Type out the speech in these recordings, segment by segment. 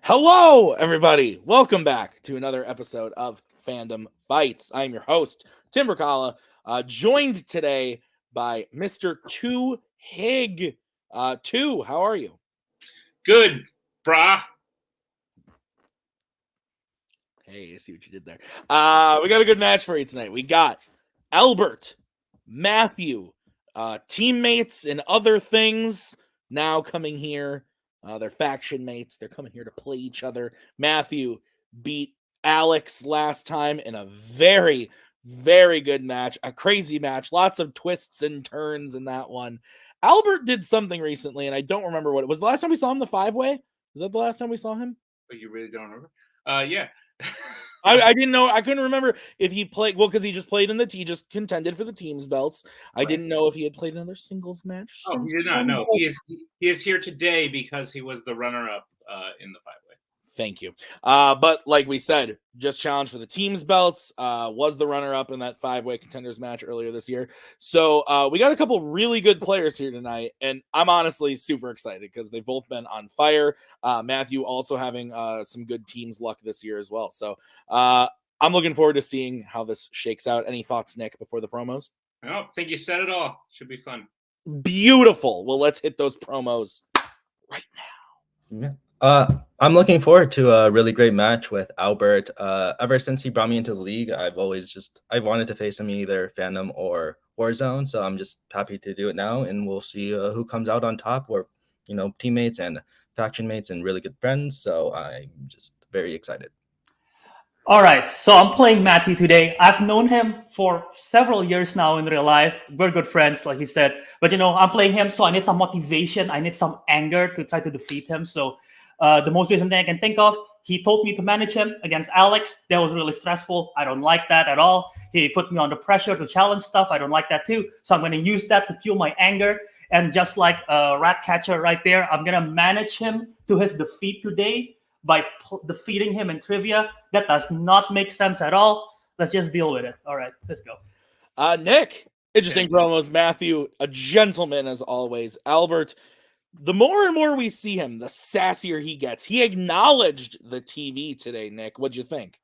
Hello, everybody. Welcome back to another episode of Fandom Fights. I am your host, Tim Brzakala, joined today by Mr. Twohig. Two, how are you? Good, brah. Hey, I see what you did there. We got a good match for you tonight. We got Albert, Matthew, teammates and other things now coming here. They're faction mates. They're coming here to play each other. Matthew beat Alex last time in a very, very good match. A crazy match. Lots of twists and turns in that one. Albert did something recently, and I don't remember what it was. The last time we saw him, the 5-way? Was that the last time we saw him? But you really don't remember? Yeah. I didn't know. I couldn't remember if he played. Well, because he just played in he just contended for the team's belts. I didn't know if he had played another singles match. Oh, he did not. No, he is here today because he was the runner-up in the 5-way. Thank you. But like we said, just challenged for the team's belts. Was the runner-up in that 5-way contenders match earlier this year. So we got a couple really good players here tonight, and I'm honestly super excited because they've both been on fire. Matthew also having some good teams luck this year as well. So I'm looking forward to seeing how this shakes out. Any thoughts, Nick, before the promos? I don't think you said it all. Should be fun. Beautiful. Well, let's hit those promos right now. Yeah. I'm looking forward to a really great match with Albert. Ever since he brought me into the league, I've wanted to face him in either Fandom or Warzone. So I'm just happy to do it now, and we'll see who comes out on top. We're, teammates and faction mates and really good friends. So I'm just very excited. All right, so I'm playing Matthew today. I've known him for several years now in real life. We're good friends, like he said. But, I'm playing him, so I need some motivation. I need some anger to try to defeat him. So the most recent thing I can think of, he told me to manage him against Alex. That was really stressful. I don't like that at all. He put me under pressure to challenge stuff. I don't like that too. So I'm going to use that to fuel my anger. And just like a rat catcher right there, I'm going to manage him to his defeat today by defeating him in trivia. That does not make sense at all. Let's just deal with it. All right, let's go. Nick, interesting promos. Matthew, a gentleman as always. Albert, the more and more we see him, the sassier he gets. He acknowledged the TV today, Nick. What'd you think?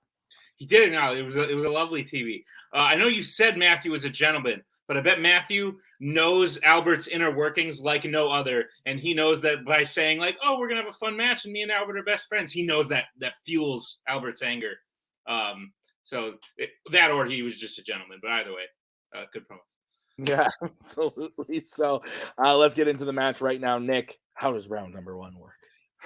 He did acknowledge. It was a lovely TV. I know you said Matthew was a gentleman, but I bet Matthew knows Albert's inner workings like no other. And he knows that by saying, like, oh, we're going to have a fun match and me and Albert are best friends, he knows that fuels Albert's anger. That or he was just a gentleman. But either way, good promos. Yeah, absolutely. So let's get into the match right now. Nick, how does round number 1 work?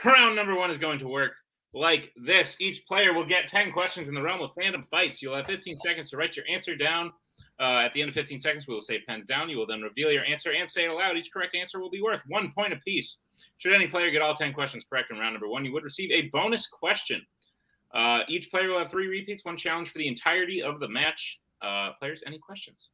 Round number 1 is going to work like this. Each player will get 10 questions in the realm of Fandom Fights. You'll have 15 seconds to write your answer down. At the end of 15 seconds, we will say pens down. You will then reveal your answer and say it aloud. Each correct answer will be worth 1 point apiece. Should any player get all 10 questions correct in round number 1, you would receive a bonus question. Each player will have 3 repeats, 1 challenge for the entirety of the match. Players, any questions?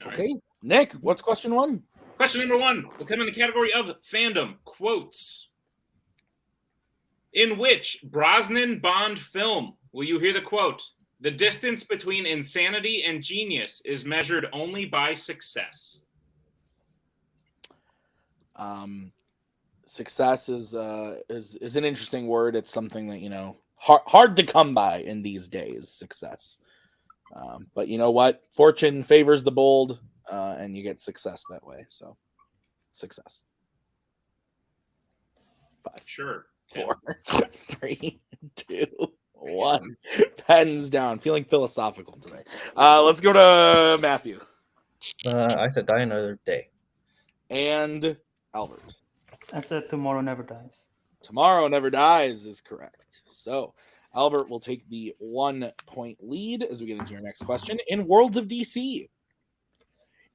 All okay. Right. Nick, what's question 1? Question number 1 will come in the category of fandom quotes. In which Brosnan Bond film will you hear the quote, "The distance between insanity and genius is measured only by success"? Success is an interesting word. It's something that, hard to come by in these days, success. But you know what? Fortune favors the bold, and you get success that way. So, success. 5. Sure. 4, 3, 2, 1. Pens down. Feeling philosophical today. Let's go to Matthew. I said die another day. And Albert. I said tomorrow never dies. Tomorrow never dies is correct. So Albert will take the 1-point lead as we get into your next question. In Worlds of DC,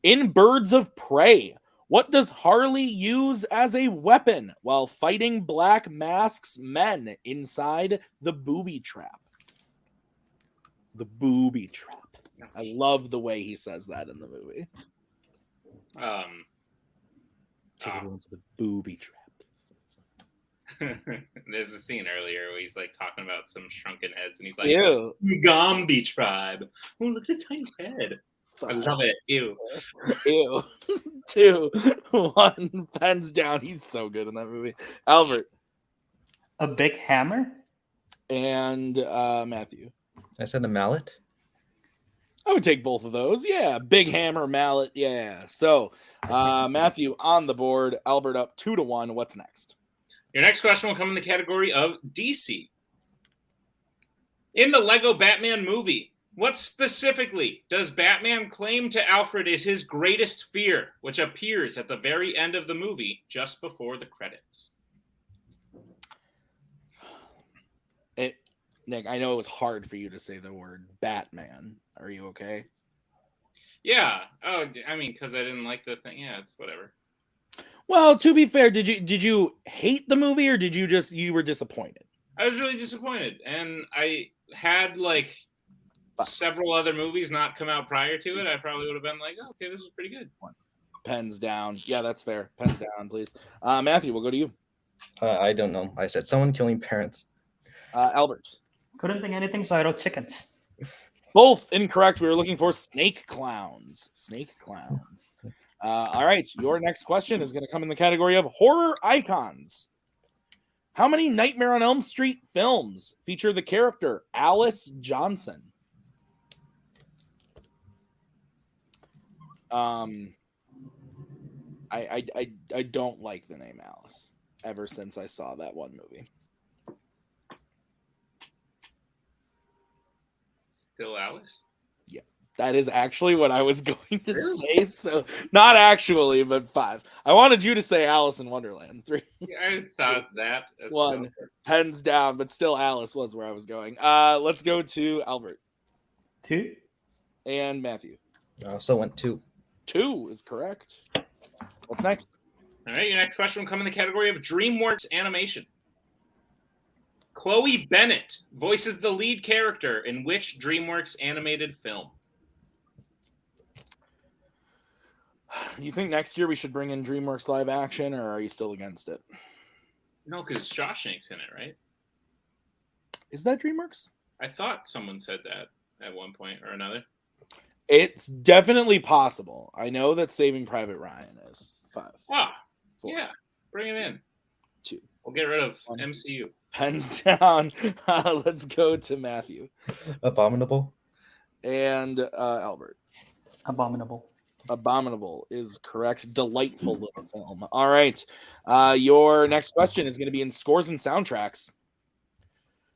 in Birds of Prey, what does Harley use as a weapon while fighting Black Mask's men inside the Booby Trap? The Booby Trap. I love the way he says that in the movie. Take everyone to the Booby Trap. There's a scene earlier where he's like talking about some shrunken heads, and he's like, Ew. Gombi tribe. Oh, look at his tiny head. I love it. Ew. Ew. 2, 1. Pens down. He's so good in that movie. Albert A big hammer? and Matthew. I said a mallet. I would take both of those. Yeah. Big hammer, mallet. Yeah. So Matthew on the board. Albert up 2-1. What's next? Your next question will come in the category of DC. In the Lego Batman movie, what specifically does Batman claim to Alfred is his greatest fear, which appears at the very end of the movie, just before the credits? Nick, I know it was hard for you to say the word Batman. Are you okay? Yeah. Oh, I mean, because I didn't like the thing. Yeah, it's whatever. Well, to be fair, did you hate the movie or you were disappointed? I was really disappointed, and I had like several other movies not come out prior to it. I probably would have been like, oh, okay, this is pretty good. Pens down. Yeah, that's fair. Pens down, please. Matthew, we'll go to you. I don't know. I said someone killing parents. Albert. Couldn't think anything, so I wrote chickens. Both incorrect. We were looking for snake clowns. Snake clowns. All right. Your next question is going to come in the category of horror icons. How many Nightmare on Elm Street films feature the character Alice Johnson? I don't like the name Alice ever since I saw that one movie. Still Alice? Yeah, that is actually what I was going to say. So not actually, but 5. I wanted you to say Alice in Wonderland. 3. Yeah, I thought that as 1. well. Pens down, but still Alice was where I was going. Let's go to Albert 2. and Matthew. I also went 2. 2 is correct. What's next? All right, your next question will come in the category of DreamWorks animation. Chloe Bennett voices the lead character in which DreamWorks animated film? You think next year we should bring in DreamWorks live action, or are you still against it? No, because Shawshank's in it, right? Is that DreamWorks? I thought someone said that at one point or another. It's definitely possible. I know that Saving Private Ryan is 5. Ah, 4. yeah, bring it in. 2. We'll get rid of 1. MCU. Pens down. Let's go to Matthew Abominable. and Albert. Abominable. Abominable is correct. Delightful little film. All right. Your next question is going to be in scores and soundtracks.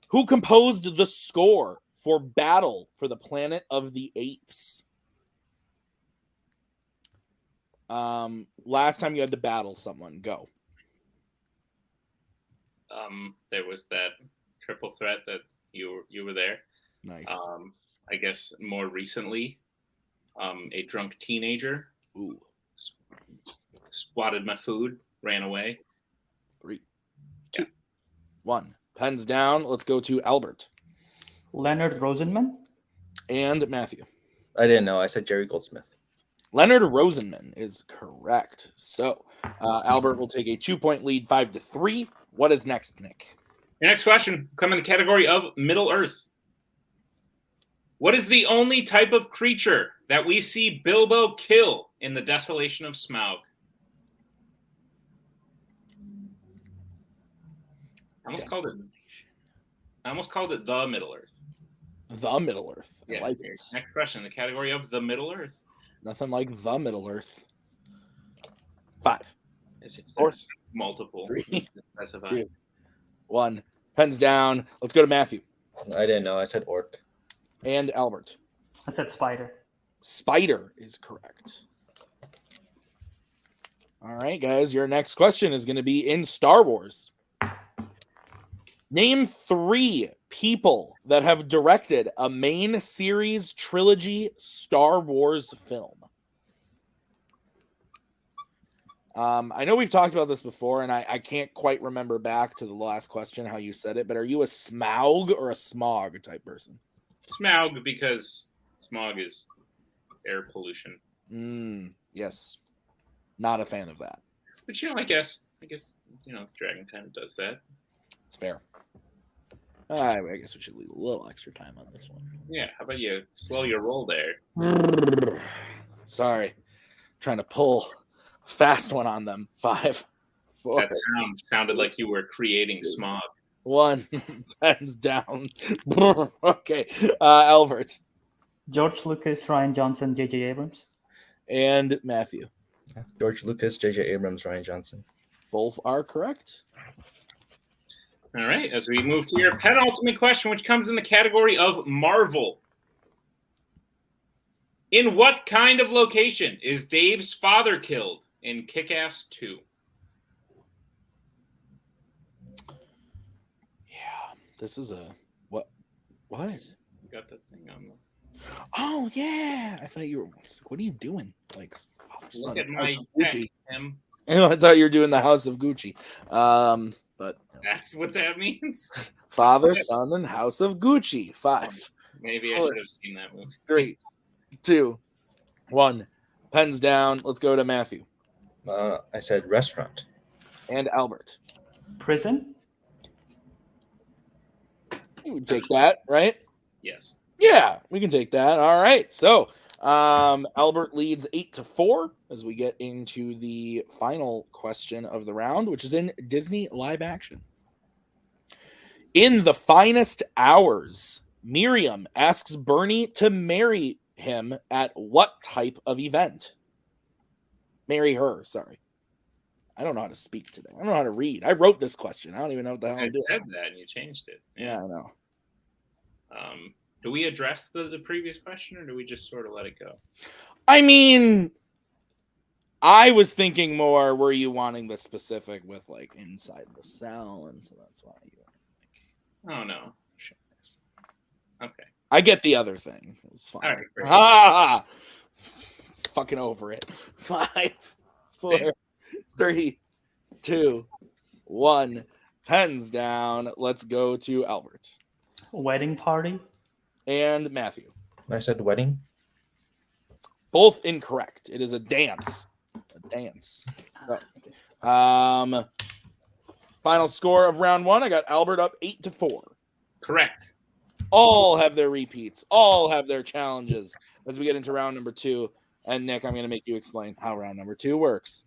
Who composed the score for Battle for the Planet of the Apes? Last time you had to battle someone. Go. There was that triple threat that you were there. Nice. I guess more recently, a drunk teenager Ooh. swatted my food, ran away. 3, 2, 1. Pens down. Let's go to Albert Leonard Rosenman. and Matthew. I didn't know. I said Jerry Goldsmith. Leonard Rosenman is correct. So Albert will take a 2-point lead, 5-3. What is next, Nick? Your next question will come in the category of Middle Earth. What is the only type of creature that we see Bilbo kill in the Desolation of Smaug? I almost called it the Middle Earth. The Middle Earth. I Yeah. like it. Next question, the category of the Middle Earth. Nothing like the Middle Earth. 5, Is it Four, multiple? 3, Specify. 2, 1. Pens down. Let's go to Matthew I didn't know. I said orc. and Albert. I said spider. Spider is correct. All right, guys. Your next question is going to be in Star Wars. Name 3 people that have directed a main series trilogy Star Wars film. I know we've talked about this before, and I can't quite remember back to the last question how you said it, but are you a Smaug or a Smog type person? Smaug, because smog is air pollution. Yes. Not a fan of that. But I guess Dragon kind of does that. It's fair. I guess we should leave a little extra time on this one. Yeah, how about you slow your roll there? Sorry. Trying to pull a fast one on them. 5, 4, That sounded like you were creating smog. 1. Pens down. Okay. Albert. George Lucas, Ryan Johnson, J.J. Abrams. And Matthew. George Lucas, J.J. Abrams, Ryan Johnson. Both are correct. All right, as we move to your penultimate question, which comes in the category of Marvel. In what kind of location is Dave's father killed in Kick-Ass 2? Yeah, this is a what? What? You got that thing on the... Oh yeah, I thought you were. What are you doing? Like, Look at my House of text, Gucci. Tim. I thought you were doing the House of Gucci. But That's what that means. Father, Son, and House of Gucci. 5, Maybe I should have seen that movie. 3, 2, 1. Pens down. Let's go to Matthew I said restaurant. and Albert. Prison. You would take that, right? Yes. Yeah, we can take that. All right. So Albert leads 8-4 as we get into the final question of the round, which is in Disney live action. In the finest hours, Miriam asks Bernie to marry him at what type of event? Marry her, sorry. I don't know how to speak today. I don't know how to read. I wrote this question. I don't even know what the hell I'm It doing. said that and you changed it. Yeah, I know. Do we address the previous question or do we just sort of let it go? I mean, I was thinking more, were you wanting the specific with like inside the cell? And so that's why you like, Oh, no. shares. Okay. I get the other thing. It's fine. All right, great. Ah! Fucking over it. 5, 4, 3, 2, 1. Pens down. Let's go to Albert Wedding party. and Matthew. I said wedding. Both incorrect. It is a dance. A dance. So, final score of round 1. I got Albert up 8-4. Correct. All have their repeats. All have their challenges as we get into round number 2. And Nick, I'm going to make you explain how round number 2 works.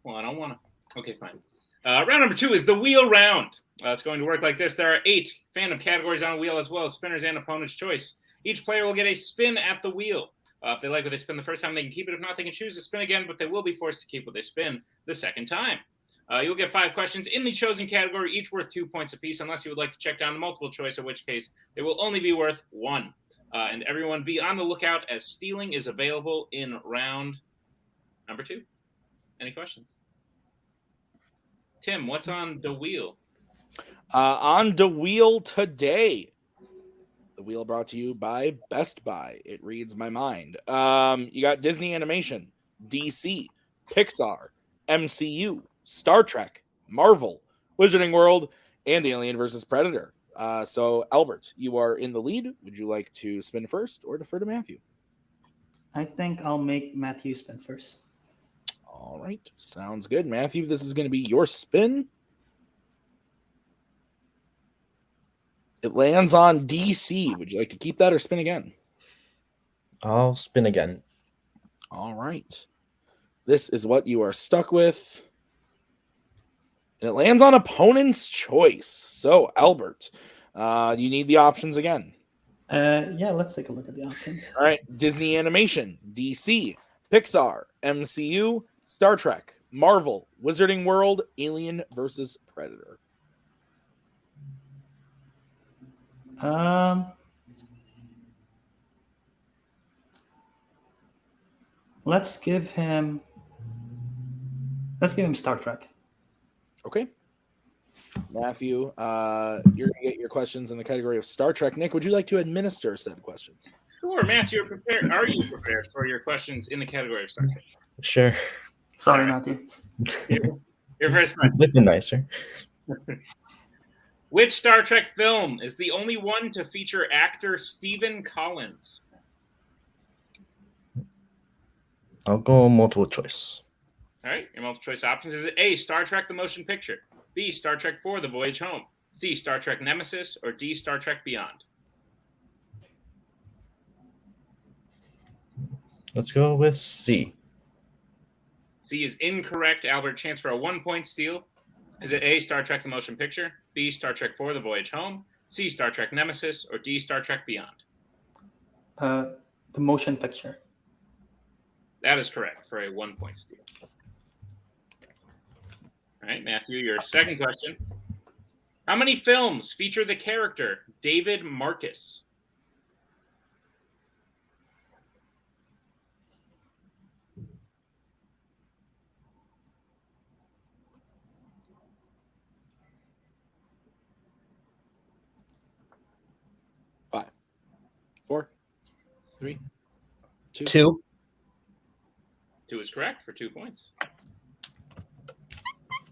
Well, I don't want to. Okay, fine. Round number 2 is the wheel round. It's going to work like this. There are 8 fandom categories on a wheel, as well as spinners and opponent's choice. Each player will get a spin at the wheel. If they like what they spin the first time, they can keep it. If not, they can choose to spin again, but they will be forced to keep what they spin the second time. You'll get 5 questions in the chosen category, each worth 2 points apiece, unless you would like to check down the multiple choice, in which case they will only be worth 1. And everyone be on the lookout as stealing is available in round number 2. Any questions? Tim, what's on the wheel? On the wheel today. The wheel brought to you by Best Buy. It reads my mind. You got Disney Animation, DC, Pixar, MCU, Star Trek, Marvel, Wizarding World, and Alien vs. Predator. So, Albert, you are in the lead. Would you like to spin first or defer to Matthew? I think I'll make Matthew spin first. All right. Sounds good. Matthew, this is going to be your spin. It lands on DC. Would you like to keep that or spin again? I'll spin again. All right. This is what you are stuck with. And it lands on opponent's choice. So, Albert, you need the options again. Yeah, let's take a look at the options. All right. Disney Animation, DC, Pixar, MCU, Star Trek, Marvel, Wizarding World, Alien vs. Predator. Let's give him Star Trek. Okay. Matthew, you're going to get your questions in the category of Star Trek. Nick, would you like to administer said questions? Sure, Matthew, you're prepared. Are you prepared for your questions in the category of Star Trek? Sure. Sorry, Matthew. Your first question. Bit nicer. Which Star Trek film is the only one to feature actor Stephen Collins? I'll go multiple choice. All right, your multiple choice options. Is it A, Star Trek the Motion Picture, B, Star Trek IV, The Voyage Home, C, Star Trek Nemesis, or D, Star Trek Beyond? Let's go with C. C is incorrect. Albert, chance for a 1-point steal. Is it A, Star Trek the Motion Picture, B, Star Trek IV The Voyage Home, C, Star Trek Nemesis, or D, Star Trek Beyond? The motion picture. That is correct for a 1-point steal. All right, Matthew, your second question. How many films feature the character David Marcus? Five, 4, 3, 2. 2. 2 is correct for 2 points.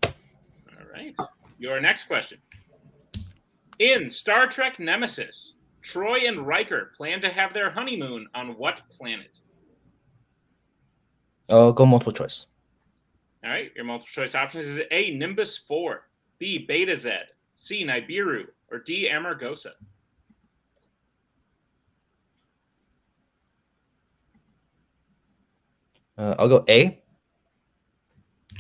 All right. Your next question. In Star Trek Nemesis, Troy and Riker plan to have their honeymoon on what planet? I'll go multiple choice. All right. Your multiple choice options is A, Nimbus 4, B, Beta Z, C, Nibiru, or D, Amargosa? I'll go A.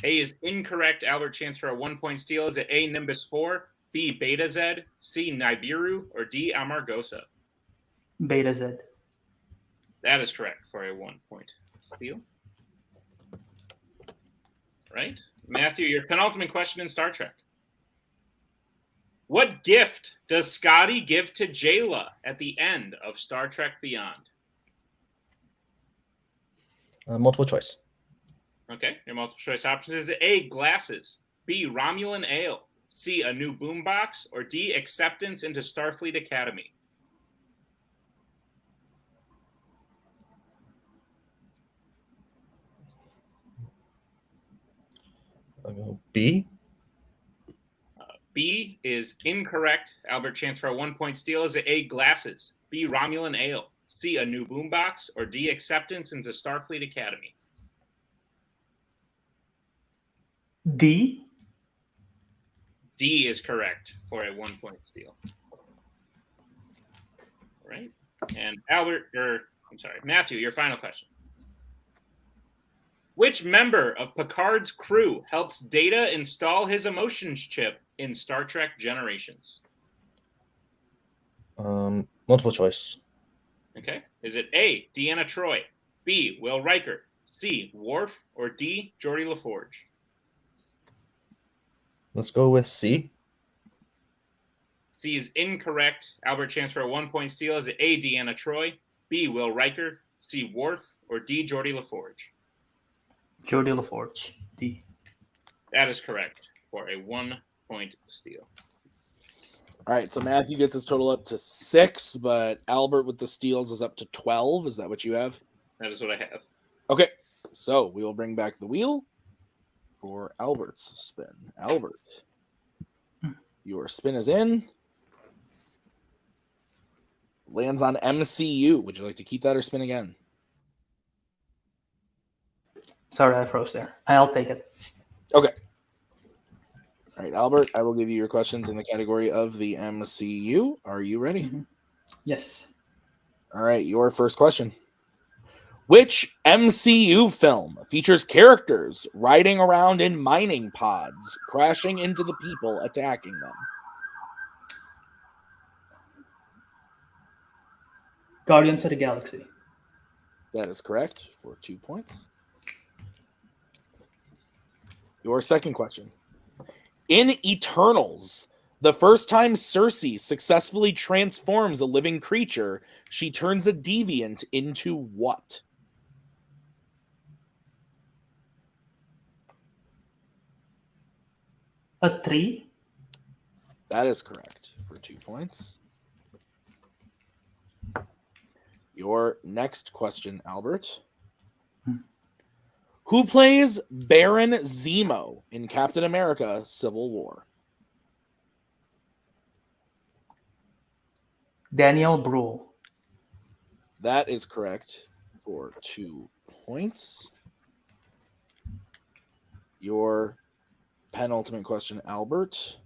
A is incorrect. Albert, chance for a 1-point steal. Is it A, Nimbus 4, B, Beta Z, C, Nibiru, or D, Amargosa? Beta Z. That is correct for a 1-point steal. Right. Matthew, your penultimate question in Star Trek. What gift does Scotty give to Jayla at the end of Star Trek Beyond? Multiple choice. Okay, your multiple choice options is A, glasses, B, Romulan ale, C, a new boombox, or D, acceptance into Starfleet Academy? I'll go B. B is incorrect. Albert, chance for a 1-point steal. Is it A, glasses, B, Romulan ale, C, a new boombox, or D, acceptance into Starfleet Academy? D. D is correct for a 1-point steal. All right. And Matthew, your final question. Which member of Picard's crew helps Data install his emotions chip in Star Trek Generations? Multiple choice. Okay. Is it A, Deanna Troi, B, Will Riker, C, Worf, or D, Geordi LaForge? Let's go with C. C is incorrect. Albert, chance for a 1-point steal. Is it A, Deanna Troi, B, Will Riker, C, Worf, or D, Geordi LaForge? Geordi LaForge. D. That is correct for a 1-point steal. All right, so Matthew gets his total up to 6, but Albert with the steals is up to 12. Is that what you have? That is what I have. Okay, so we will bring back the wheel for Albert's spin. Albert, your spin is in. Lands on MCU. Would you like to keep that or spin again? Sorry, I froze there. I'll take it. Okay. All right, Albert, I will give you your questions in the category of the MCU. Are you ready? Mm-hmm. Yes. All right, your first question. Which MCU film features characters riding around in mining pods, crashing into the people attacking them? Guardians of the Galaxy. That is correct for 2 points. Your second question. In Eternals, the first time Cersei successfully transforms a living creature, she turns a deviant into what? A tree. That is correct for 2 points. Your next question, Albert. Who plays Baron Zemo in Captain America: Civil War? Daniel Bruhl. That is correct for 2 points. Your penultimate question, Albert.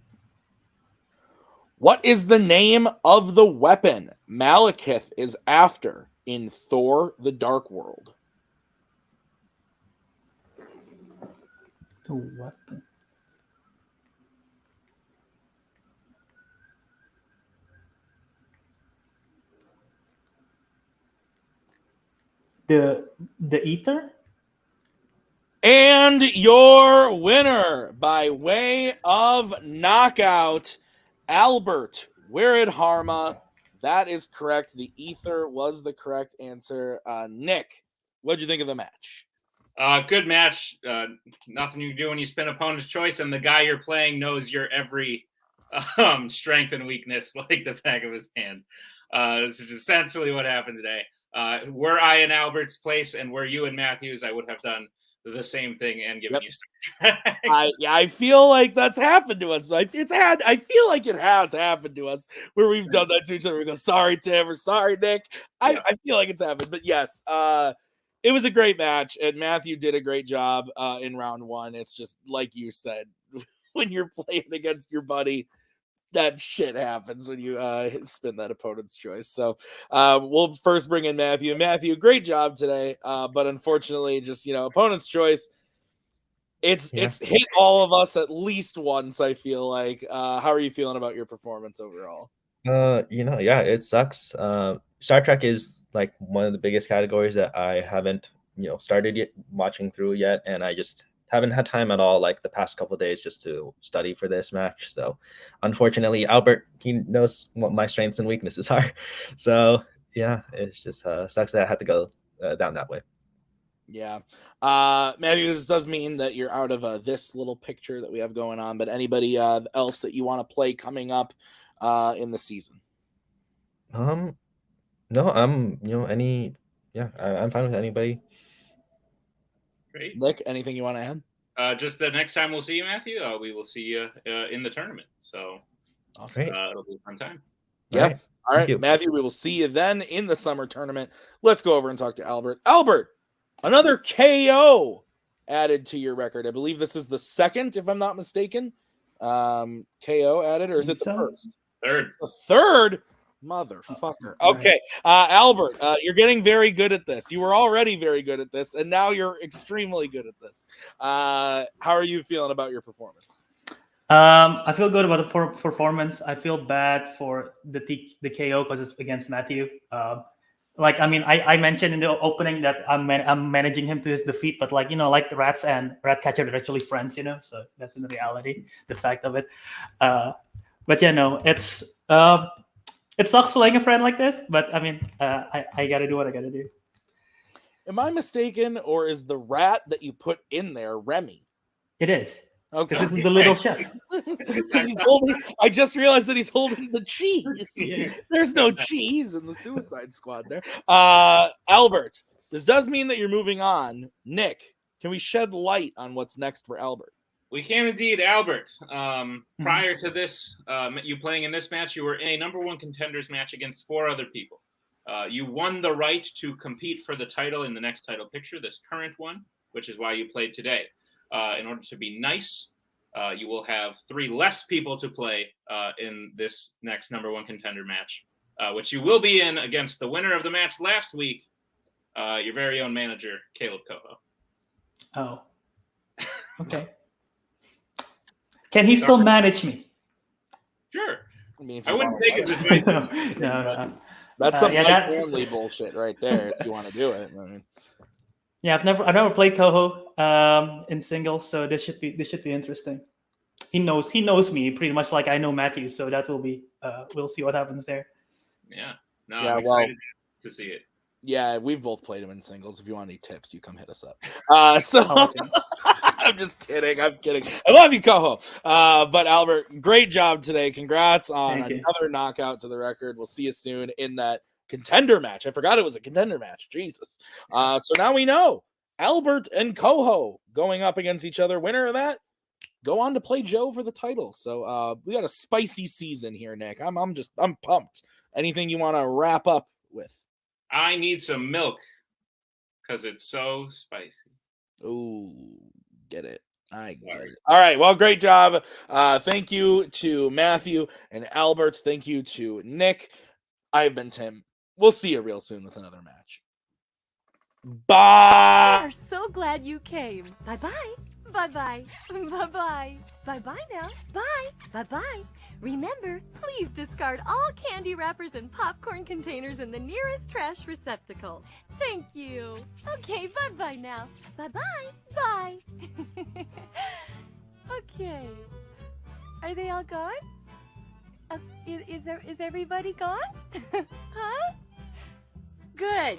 What is the name of the weapon Malekith is after in Thor: The Dark World? The weapon. The ether? And your winner by way of knockout, Albert Wiradharma. That is correct. The ether was the correct answer. Nick, what'd you think of the match? Good match. Nothing you can do when you spin opponent's choice, and the guy you're playing knows your every strength and weakness like the back of his hand. This is essentially what happened today. Were I in Albert's place and were you in Matthew's, I would have done the same thing and given you Star Trek. I feel like that's happened to us. I feel like it has happened to us where we've done that to each other. We go, sorry, Tim, or sorry, Nick. I feel like it's happened. But yes, it was a great match, and Matthew did a great job in round one. It's just like you said, when you're playing against your buddy, that shit happens when you spin that opponent's choice. So we'll first bring in Matthew. Matthew, great job today, but unfortunately, just opponent's choice. It's hit all of us at least once. I feel like. How are you feeling about your performance overall? It sucks. Star Trek is like one of the biggest categories that I haven't started yet watching through yet, and I just haven't had time at all like the past couple of days just to study for this match. So unfortunately, Albert, he knows what my strengths and weaknesses are. So yeah, it's just sucks that I had to go down that way. Yeah. Matthew, this does mean that you're out of this little picture that we have going on, but anybody else that you want to play coming up in the season? No, I'm I'm fine with anybody. Great. Nick, anything you want to add? Just the next time we'll see you, Matthew, we will see you in the tournament. So awesome. It'll be a fun time. Yeah. All right, Matthew, we will see you then in the summer tournament. Let's go over and talk to Albert. Albert, another KO added to your record. I believe this is the second, if I'm not mistaken. KO added, or is it the first? Third. The third? Motherfucker. Okay. Albert, you're getting very good at this. You were already very good at this, and now you're extremely good at this. How are you feeling about your performance? I feel good about the performance. I feel bad for the KO because it's against Matthew. I mentioned in the opening that I'm managing him to his defeat, but like the rats and Ratcatcher are actually friends, so that's in reality, the fact of it. It sucks playing a friend like this, but I gotta do what I gotta do. Am I mistaken, or is the rat that you put in there Remy? It is. Okay. This is the little chef. I just realized that he's holding the cheese. Yeah. There's no cheese in the Suicide Squad there. Albert, this does mean that you're moving on. Nick, can we shed light on what's next for Albert? We can indeed, Albert. Prior to this, you playing in this match, you were in a number one contenders match against 4 other people. You won the right to compete for the title in the next title picture, this current one, which is why you played today. In order to be nice, you will have 3 less people to play in this next number one contender match, which you will be in against the winner of the match last week, your very own manager, Kaleb Koho. Oh, okay. Can he still manage me? Sure. I wouldn't take his advice. No. That's some family bullshit right there. If you want to do it, Yeah, I've never played Koho in singles, so this should be interesting. He knows me pretty much like I know Matthew, so that will be we'll see what happens there. Yeah. No, I'm excited to see it. Yeah, we've both played him in singles. If you want any tips, you come hit us up. I'm just kidding. I'm kidding. I love you, Koho. But Albert, great job today. Congrats on another knockout to the record. We'll see you soon in that contender match. I forgot it was a contender match. Jesus. So now we know Albert and Koho going up against each other. Winner of that, go on to play Joe for the title. So we got a spicy season here, Nick. I'm pumped. Anything you want to wrap up with? I need some milk because it's so spicy. Ooh, get it. I get Sorry. it. All right. Well, great job. Thank you to Matthew and Albert. Thank you to Nick. I've been Tim. We'll see you real soon with another match. Bye. We are so glad you came. Bye-bye. Bye-bye. Bye-bye. Bye-bye now. Bye. Bye-bye. Remember, please discard all candy wrappers and popcorn containers in the nearest trash receptacle. Thank you. Okay, bye-bye now. Bye-bye. Bye. Okay. Are they all gone? Is everybody gone? Huh? Good.